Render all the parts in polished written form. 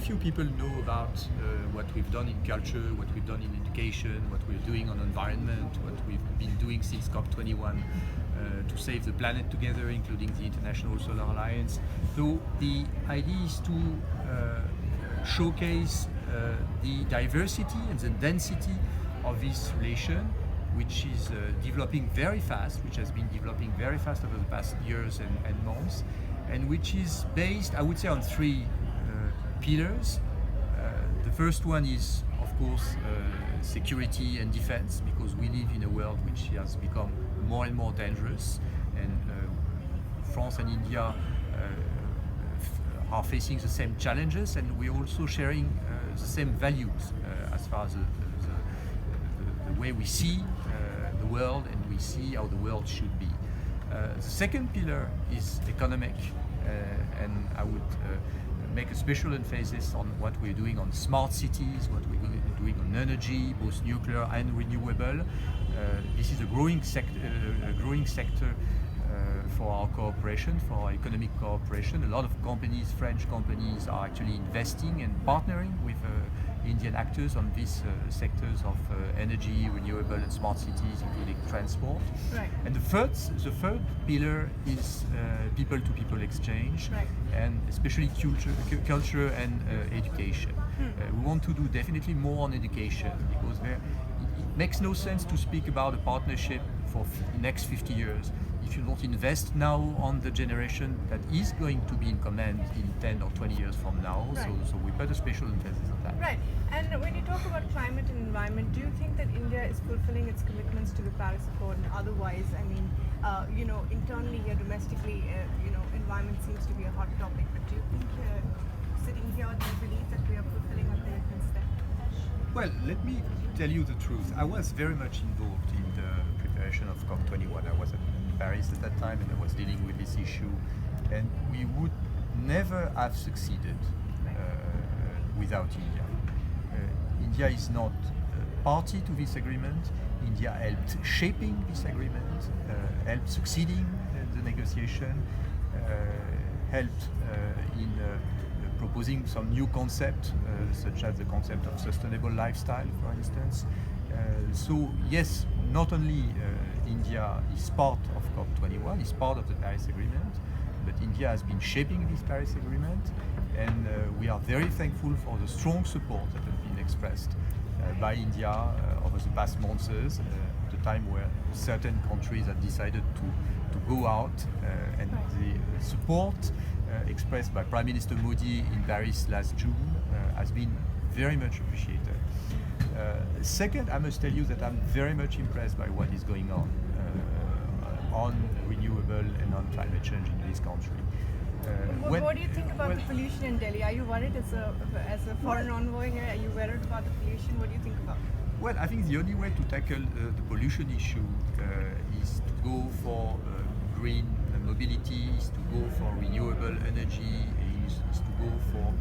few people know about what we've done in culture, what we've done in education, what we're doing on environment, what we've been doing since COP21 to save the planet together, including the International Solar Alliance. So the idea is to showcase the diversity and the density of this relation, which is developing very fast, which has been developing very fast over the past years and months, and which is based, I would say, on three pillars. The first one is, of course, security and defense, because we live in a world which has become more and more dangerous, and France and India are facing the same challenges, and we're also sharing the same values as far as the way we see the world, and we see how the world should be. The second pillar is economic, and I would make a special emphasis on what we're doing on smart cities, what we're doing on energy, both nuclear and renewable. This is a growing sector for our cooperation, for our economic cooperation. A lot of companies, French companies, are actually investing and partnering with Indian actors on these sectors of energy, renewable, and smart cities, including transport. Right. And the third pillar is people-to-people exchange, right. and especially culture and education. We want to do definitely more on education, because it makes no sense to speak about a partnership for the next 50 years if you don't invest now on the generation that is going to be in command in 10 or 20 years from now. Right. So we put a special emphasis on that. Right. And when you talk about climate and environment, do you think that India is fulfilling its commitments to the Paris Accord? And otherwise, I mean, internally here, domestically, environment seems to be a hot topic. But do you think, sitting here, do you believe that we are fulfilling our commitments there? Well, let me tell you the truth. I was very much involved in the preparation of COP21. I was at Paris at that time, and I was dealing with this issue. And we would never have succeeded without India. India is not party to this agreement. India helped shaping this agreement, helped succeeding the negotiation, helped in proposing some new concepts, such as the concept of sustainable lifestyle, for instance. So yes, not only India is part of COP21, is part of the Paris Agreement, but India has been shaping this Paris Agreement, and we are very thankful for the strong support that has been expressed by India over the past months, at the time where certain countries have decided to go out, and the support expressed by Prime Minister Modi in Paris last June has been very much appreciated. Second, I must tell you that I'm very much impressed by what is going on renewable and on climate change in this country. What do you think about the pollution in Delhi? Are you worried as a foreign envoy here? Are you worried about the pollution? What do you think about it? Well, I think the only way to tackle the pollution issue is to go for green mobility, is to go for renewable energy, is to go for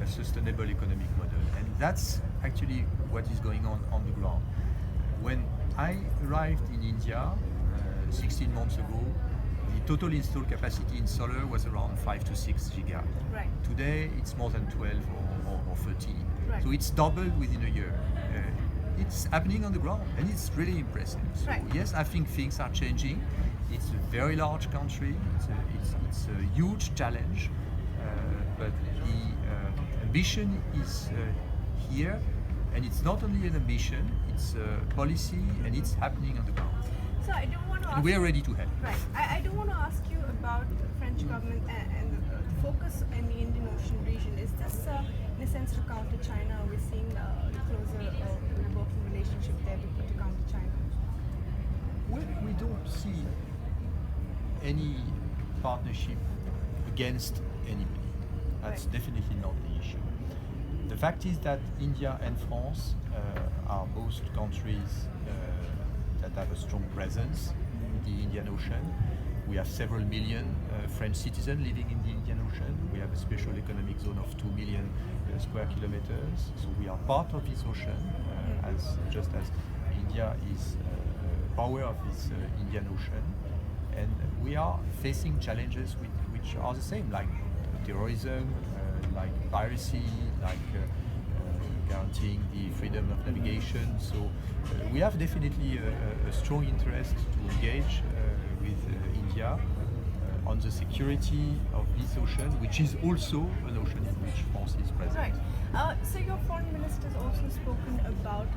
a sustainable economic model. And that's actually what is going on the ground. When I arrived in India 16 months ago, the total installed capacity in solar was around 5 to 6 giga. Right. Today it's more than 12 or 13. Right. So it's doubled within a year. It's happening on the ground, and it's really impressive. So right. Yes, I think things are changing. It's a very large country. It's a huge challenge, but the ambition is here, and it's not only an ambition; it's a policy, and it's happening on the ground. So I don't want to ask. And we are ready to help. Right. I do want to ask you about the French government and the focus in the Indian Ocean region. Is this, in a sense, to counter China? We're seeing a closer working relationship there to counter China. Well, we don't see any partnership against anybody. That's right. definitely not the issue. The fact is that India and France are both countries that have a strong presence in the Indian Ocean. We have several million French citizens living in the Indian Ocean. We have a special economic zone of 2 million square kilometers. So we are part of this ocean, just as India is power of this Indian Ocean. And we are facing challenges which are the same, like terrorism, like piracy, like guaranteeing the freedom of navigation. So we have definitely a strong interest to engage with India on the security of this ocean, which is also an ocean in which France is present. Right. So your foreign minister has also spoken about